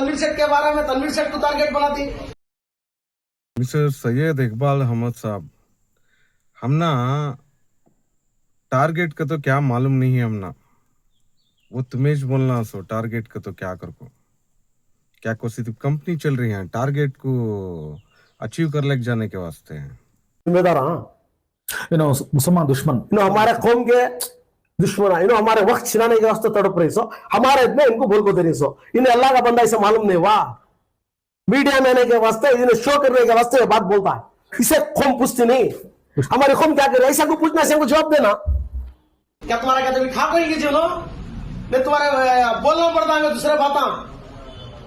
तनवीर सेठ के बारे में, तनवीर सेठ को टारगेट बनाती। मिस्टर सैयद इकबाल अहमद साहब, हम ना टारगेट का तो क्या मालूम नहीं है, हम ना वो तुम्हें बोलना सो टारगेट का तो क्या कर को क्या को सिर्फ कंपनी चल रही है, टारगेट को अचीव कर लेके जाने के वास्ते हैं। जिम्मेदार हाँ, मुसलमान दुश्मन हमारे कौम के दुश्मन है, हमारे वक्त छिनाने के वास्ते तड़प रही सो, हमारे इतने इनको बोल को दे रही सो, इन्हें अल्लाह का बंदा इसे मालूम नहीं हुआ। मीडिया में आने के वास्ते, इन्हें शो करने के वास्ते बात बोलता है, इसे कौम पूछती नहीं। हमारी कौम क्या करे, ऐसा को पूछना, ऐसा को जवाब देना। क्या तुम्हारा कहते खा करेंगे जो नो, मैं तुम्हारे बोलना पड़ता है दूसरे बात,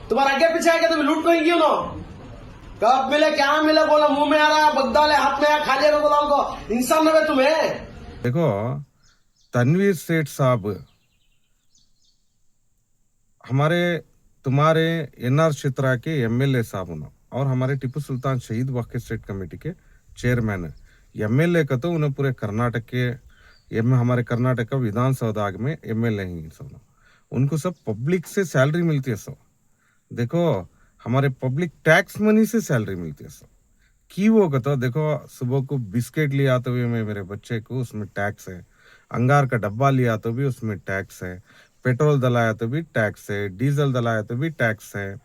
तुम्हारा आगे पीछे आएगा तो लूट करेंगे नो, कब मिले क्या मिले, बोला मुंह में आ रहा है, बगदाल है हाथ में है, खा लिया बोला उनको, इंसान न तुम्हें। देखो तनवीर सेठ साहब हमारे तुम्हारे एनआर क्षेत्र के एमएलए साहब ना, और हमारे टिप्पू सुल्तान शहीद वाक़ स्टेट कमेटी के चेयरमैन है। एमएलए का तो उन्हें पूरे कर्नाटक के हमारे कर्नाटक का विधानसभा में एमएलए ही सब, उनको सब पब्लिक से सैलरी मिलती है सब। देखो हमारे पब्लिक टैक्स मनी से सैलरी मिलती है सब। की वो कहता देखो, सुबह को बिस्किट लिया तो भी मैं मेरे बच्चे को उसमें टैक्स है, अंगार का डब्बा लिया तो भी उसमें टैक्स है, पेट्रोल दलाया तो भी टैक्स है, डीजल दलाया तो भी टैक्स है,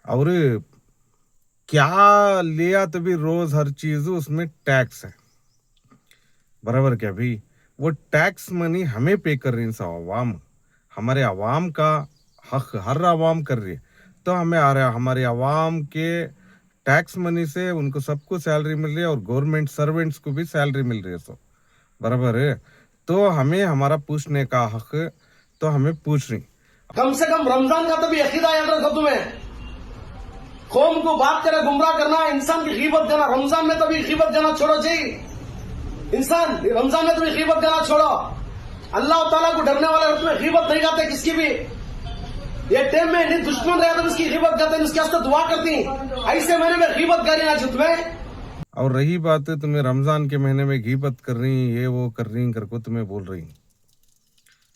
और क्या लिया तो भी रोज हर चीज उसमें टैक्स है। बराबर क्या भाई, वो टैक्स मनी हमें पे कर रही है अवाम, हमारे अवाम का हक हर अवाम कर रही है, तो हमें आ रहा है हमारे अवाम के टैक्स मनी से उनको सबको सैलरी मिल रही है, और गवर्नमेंट सर्वेंट्स को भी सैलरी मिल रही है सब। बराबर है, तो हमें हमारा पूछने का हक, तो हमें पूछ रही। कम से कम रमजान का तो भी अकीदा याद रखो तुम्हें, कौम को बात करे गुमराह करना, इंसान की गीबत देना, रमजान में तो भी गीबत देना छोड़ो जी। इंसान रमजान में तो भी गीबत देना छोड़ो, अल्लाह ताला को डरने वाले तुम्हें गीबत नहीं करते किसकी भी। ये टाइम में नहीं दुश्मन रहे तो उसकी गीबत करते, उसके वास्ते दुआ करती, ऐसे महीने में गीबत करी ना तुम्हें। और रही बात है तुम्हें रमजान के महीने में गीबत कर रही, ये वो कर रही करको तुम्हें बोल रही,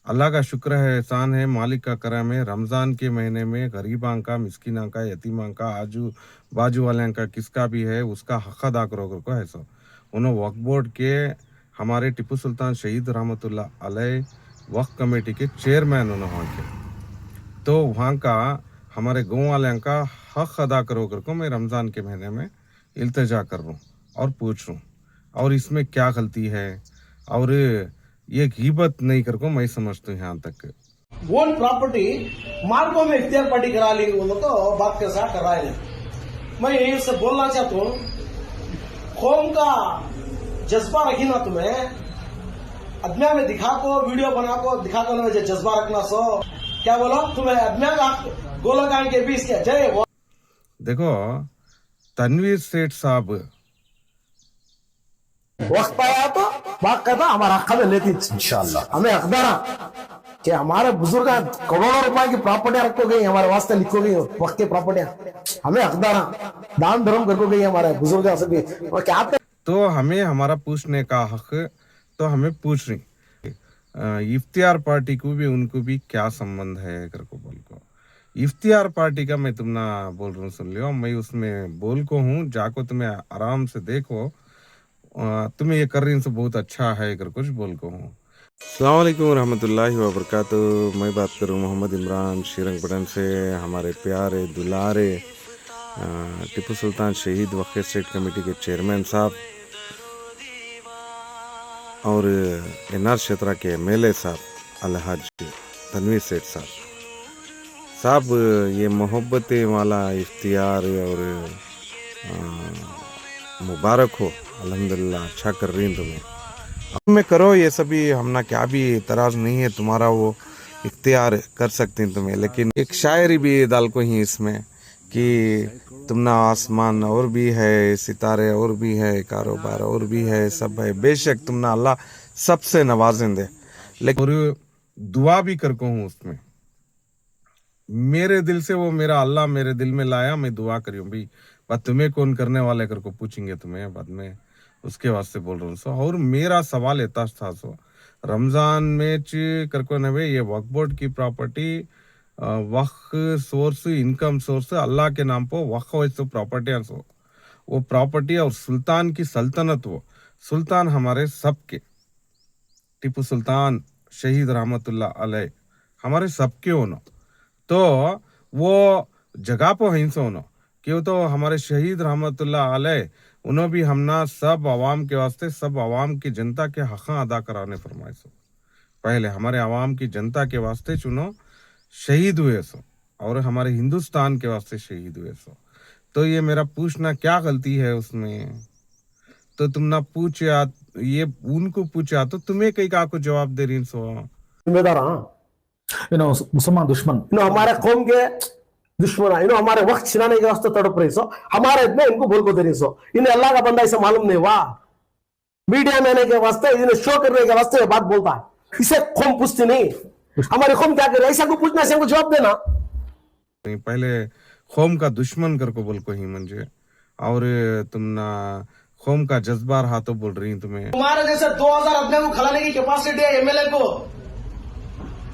अल्लाह का शुक्र है, एहसान है, मालिक का करम है, रमजान के महीने में गरीबां का, मिस्किना का, यतीमां का, आजू बाजू वाले का, किसका भी है उसका हक अदा करो को है सो। उन्होंने वक्फ बोर्ड के हमारे टिप्पू सुल्तान शहीद रहमतुल्लाह अलैह वक्फ कमेटी के चेयरमैन उन्होंने वहाँ के, तो वहाँ का हमारे गाँव वाले का हक अदा करो कर को मैं रमज़ान के महीने में इल्तिजा कर रहा हूँ और पूछ रहा हूँ, और इसमें क्या गलती है, और ये गीबत नहीं कर को मैं समझता हूँ। यहाँ तक वन प्रॉपर्टी मार्को में इख्तियार पार्टी करा ली, वो तो बात के साथ कर रहा है। मैं यही से बोलना चाहता हूँ, कौम का जज्बा रखी ना तुम्हें, अदमिया में दिखा को वीडियो बना को दिखा को ना जज्बा रखना सो, क्या बोलो तुम्हें अदमिया का गोलकान के बीच क्या जय। देखो तनवीर सेठ साहब वक्त आया तो बात करता, हमारा हक में लेती इंशाल्लाह, हमें हकदार कि हमारे बुजुर्ग करोड़ों रुपए की प्रॉपर्टियां रखो गई, हमारे वास्ते लिखो गई वक्त की प्रॉपर्टियां, हमें हकदार दान धर्म करको गई हमारे बुजुर्ग से भी, और क्या तो हमें हमारा पूछने का हक, तो हमें पूछ रही। इफ्तियार पार्टी को भी उनको भी क्या संबंध है कर को बोल को, इफ्तियार पार्टी का मैं तुम ना बोल रहा हूँ, सुन लियो, मैं उसमें बोल को हूँ, जाको तुम्हें आराम से देखो, तुम्हें ये कर रही से बहुत अच्छा है कर कुछ बोल को हूँ। अस्सलाम वालेकुम रहमतुल्लाहि व बरकातुहू। मैं बात करूँ मोहम्मद इमरान श्रीरंगपटन से। हमारे प्यारे दुलारे टिप्पू सुल्तान शहीद वक़ स्टेट कमेटी के चेयरमैन साहब और एनआर क्षेत्र के एमएलए साहब अलहाज तनवीर सेठ साहब, ये मोहब्बत वाला इफ्तियार और मुबारक हो, अल्हम्दुलिल्लाह अच्छा कर रही हैं तुम्हें, अब में करो ये सभी, हम ना क्या भी इतराज़ नहीं है, तुम्हारा वो इख्तियार कर सकते हैं तुम्हें, लेकिन एक शायरी भी डाल को ही इसमें कि तुम ना आसमान और भी है, सितारे और भी है, कारोबार और भी है, सब है, बेशक तुम ना अल्लाह सबसे नवाजें दे, लेकिन और दुआ भी कर को हूँ उसमें, मेरे दिल से वो मेरा अल्लाह मेरे दिल में लाया, मैं दुआ करी हूँ भाई, बात तुम्हें कौन करने वाले कर को पूछेंगे तुम्हें बाद में, उसके वास्ते बोल रहा हूँ सो। और मेरा सवाल इतना था सो, रमजान में कर को नवे ये वक्फ बोर्ड की प्रॉपर्टी वक्फ सोर्स इनकम सोर्स अल्लाह के नाम पर वक्फ वैसे प्रॉपर्टी सो वो प्रॉपर्टी और सुल्तान की सल्तनत वो सुल्तान हमारे सबके टीपू सुल्तान शहीद रहमतुल्लाह अलैह हमारे सबके होना तो वो जगह पर हिंसा होना क्यों तो हमारे शहीद रहमतुल्लाह अलैह उन्होंने भी हमना सब आवाम के वास्ते सब आवाम की जनता के हक़ अदा कराने फरमाए सो पहले हमारे आवाम की जनता के वास्ते चुनो शहीद हुए सो और हमारे हिंदुस्तान के वास्ते शहीद हुए सो तो ये मेरा पूछना क्या गलती है उसमें तो तुम ना पूछा ये उनको पूछा तो तुम्हें कई का को जवाब दे रही सो जिम्मेदार हाँ मुसलमान दुश्मन हमारे कौम के दुश्मन है हमारे वक्त छिनाने के वास्ते तड़प रही सो हमारे इतने इनको भूल को दे रही सो इन्हें अल्लाह का बंदा इसे मालूम नहीं हुआ मीडिया में आने के वास्ते इन्हें शो करने के वास्ते ये बात बोलता है इसे कौम पूछती नहीं हमारी कौम क्या करे ऐसा को पूछना से जवाब देना नहीं पहले कौम का दुश्मन कर को बोल को ही मंजे और तुम ना कौम का जज्बा रहा तो बोल रही तुम्हें तुम्हारे जैसे 2000 अपने को खिलाने की कैपेसिटी है एमएलए को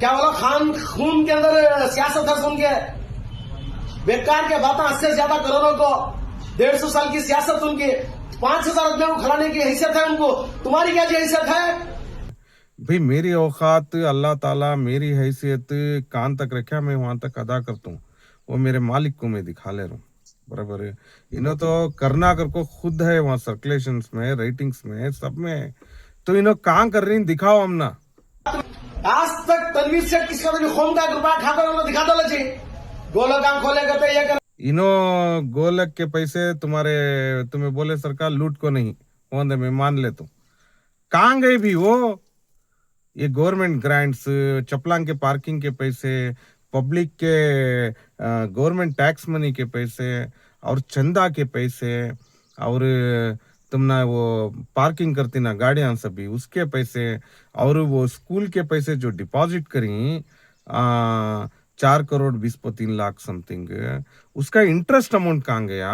क्या बोला खान खून के अंदर सियासत है सुन के बेकार के बातें 80 से ज्यादा करोड़ों को 150 साल की सियासत उनकी 5000 अपने को खिलाने की हैसियत है उनको तुम्हारी क्या हैसियत है भाई मेरी औकात अल्लाह ताला मेरी हैसियत कान तक रखा मैं वहां तक अदा करता हूँ वो मेरे मालिक को मैं दिखा ले रहा हूँ बराबर है इन्हों तो करना कर को खुद है वहाँ सर्कुलेशंस में रेटिंग्स में सब में तो इन्हों कहाँ कर रही दिखाओ हम ना आज तक तनवीर से किसका भी खून का रुपया खाता उन्होंने दिखा दो जी गोलक आंख खोलेगा तो ये कर इन्हों गोलक के पैसे तुम्हारे तुम्हें बोले सरकार लूट को नहीं होने में मान ले तो कहाँ गए भी वो ये गवर्नमेंट ग्रांट्स चपलांग के पार्किंग के पैसे पब्लिक के गवर्नमेंट टैक्स मनी के पैसे और चंदा के पैसे और तुम ना वो पार्किंग करती ना गाड़ियां सभी उसके पैसे और वो स्कूल के पैसे जो डिपॉजिट करी 4 करोड़ 20-3 लाख समथिंग उसका इंटरेस्ट अमाउंट कहाँ गया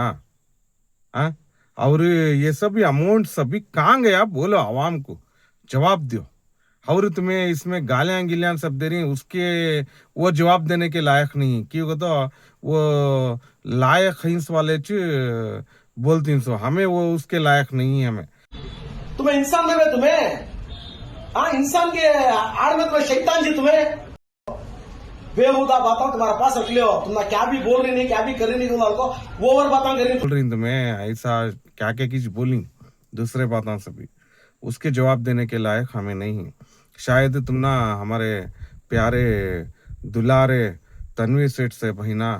हाँ और ये सभी अमाउंट सभी कहाँ गया बोलो आवाम को जवाब दो और तुम्हें इसमें गालियां गिलियां सब दे रही उसके वो जवाब देने के लायक नहीं क्योंकि तो वो लायक हिंस वाले बोलती सो हमें वो उसके लायक नहीं है हमें तुम्हें इंसान देवे तुम्हें हाँ इंसान के आड़ में तुम्हें शैतान जी तुम्हें बेहुदा बातें तुम्हारे पास रख लियो तुम क्या भी बोल रही नहीं क्या भी कर रही नहीं तुम वो और बातें कर रही बोल रही तुम्हें ऐसा क्या क्या किस बोली दूसरे बातों सभी उसके जवाब देने के लायक हमें नहीं शायद तुम ना हमारे प्यारे दुलारे तनवीर सेठ से बहिना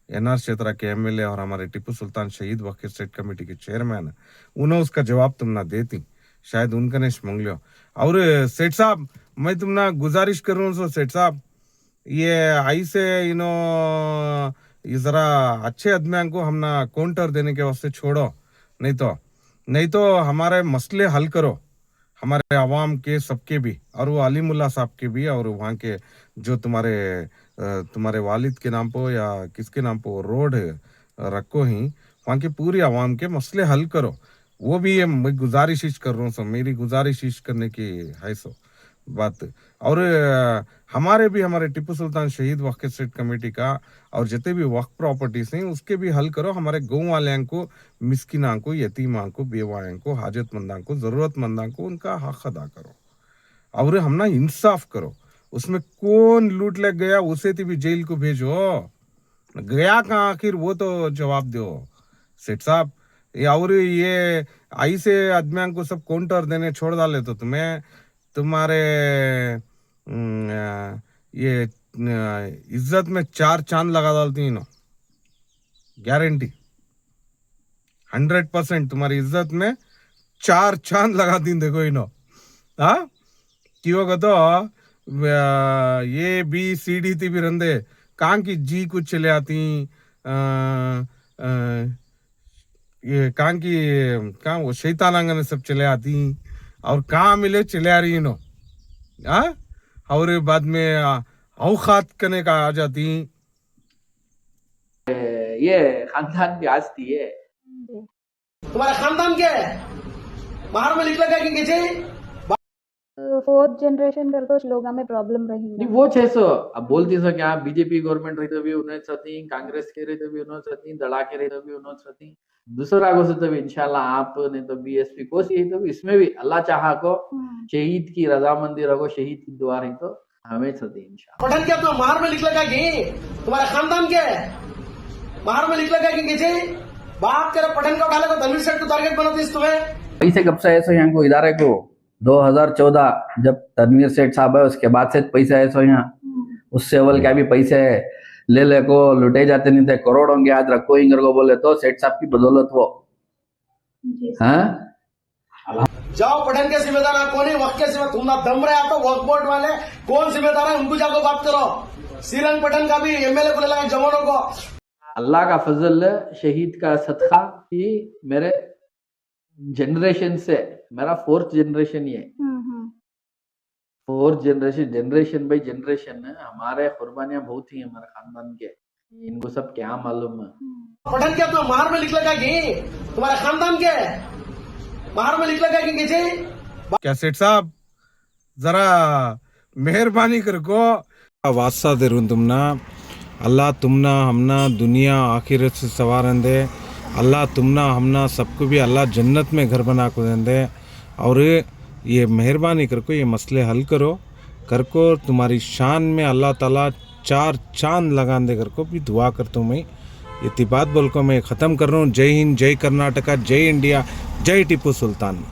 एनआर क्षेत्र के एमएलए और हमारे टीपू सुल्तान शहीद वक्फ स्टेट कमेटी के चेयरमैन उन्हें उसका जवाब तुम ना देती शायद उनका ने मांग लियो और सेठ साहब मैं तुम ना गुजारिश कर रहा हूँ सेठ साहब ये ऐसे ये जरा अच्छे आदमियों को हम ना काउंटर देने के वास्ते छोड़ो नहीं तो हमारे मसले हल करो हमारे आवाम के सबके भी और वो अलीमुल्ला साहब के भी और वहाँ के जो तुम्हारे वालिद के नाम पर या किसके नाम पर रोड रखो ही वहाँ के पूरी आवाम के मसले हल करो वो भी ये मैं गुजारिश कर रहा हूँ मेरी गुजारिश करने की है सो बात और हमारे टीपू सुल्तान शहीद वक्फ स्टेट कमेटी का और जितने भी वक्फ प्रॉपर्टीज हैं उसके भी हल करो हमारे गाँव वाले को मिस्किना को यतीमा को बेवाएं को हाजतमंदा को जरूरतमंदा को उनका हक अदा करो और हम ना इंसाफ करो उसमें कौन लूट लग गया उसे भी जेल को भेजो गया कहाँ आखिर वो तो जवाब दो सेठ साहब और ये ऐसे आदमियों को सब काउंटर देने छोड़ डाले तो तुम्हारे ये इज्जत में 4 चांद लगा डालती नो गारंटी 100% तुम्हारी इज्जत में 4 चांद लगा दी देखो इनो हाँ क्यों तो ये बी सी डी थी भी रंदे कहाँ की जी कुछ चले आती ये कहाँ वो शैतानांगन सब चले आती और कहाँ मिले चले आ रही नो हाँ और बाद में औकात करने का आ जाती ये खानदान की आस्ती है तुम्हारे खानदान के बाहर में लिख लगा कि फोर्थ जनरेशन करको श्लोका में प्रॉब्लम नहीं रहेगा वो 600 अब बोलती सो क्या बीजेपी गवर्नमेंट रही तो भी उन्हें सती कांग्रेस के रही तो भी उन्हें सती दड़ा के रही तो भी उन्हें सती दूसरा को से तो भी इंशाल्लाह आप ने तो बीएसपी को सी तो भी इसमें भी अल्लाह चाहा को शहीद की रजामंदी रखो शहीद की दुआ रही तो हमें सती इंशाल्लाह पठन क्या तुम्हें बाहर में लिख लगा कि तुम्हारा खानदान क्या है बाहर में लिख लगा कि किसी बात करे पठन का उठाले को तनवीर सेठ को टारगेट बनाती तुम्हें पैसे कब से ऐसे यहाँ को इदारे को 2014 जब तनवीर सेठ साहब है उसके बाद से पैसे ऐसे यहाँ उससे अव्वल क्या भी पैसे ले को लुटे जाते नहीं थे करोड़ों के याद रखो इंगर को बोले तो सेठ साहब की बदौलत वो हाँ जाओ पठन के जिम्मेदार है कौन है वक्त के जिम्मेदार तुम ना दम रहे तो वक्त बोर्ड वाले कौन जिम्मेदार है उनको जाकर बात करो श्रीरंग पठन का भी एमएलए को लगा जवानों को अल्लाह का फजल शहीद का सदका कि मेरे जनरेशन से मेरा 4th जनरेशन ये 4th जनरेशन बाई जनरेशन हमारे कुर्बानियां बहुत ही हमारे खानदान के इनको सब क्या मालूम है पठन क्या तुम्हें बाहर में लिख लगा कि तुम्हारा खानदान क्या है बाहर में लिख लगा कि किसी क्या सेठ साहब जरा मेहरबानी करको वास्ता दे रू तुमना अल्लाह तुमना हमना दुनिया आखिरत से सवारन दे अल्लाह तुमना हमना सबको भी अल्लाह जन्नत में घर बना को दे और ये मेहरबानी करको ये मसले हल करो करको तुम्हारी शान में अल्लाह ताला 4 चांद लगान दे करको भी दुआ करता हूँ मैं ये बात बोल को मैं ख़त्म कर रहा हूँ जय हिंद जय कर्नाटका जय इंडिया जय टीपू सुल्तान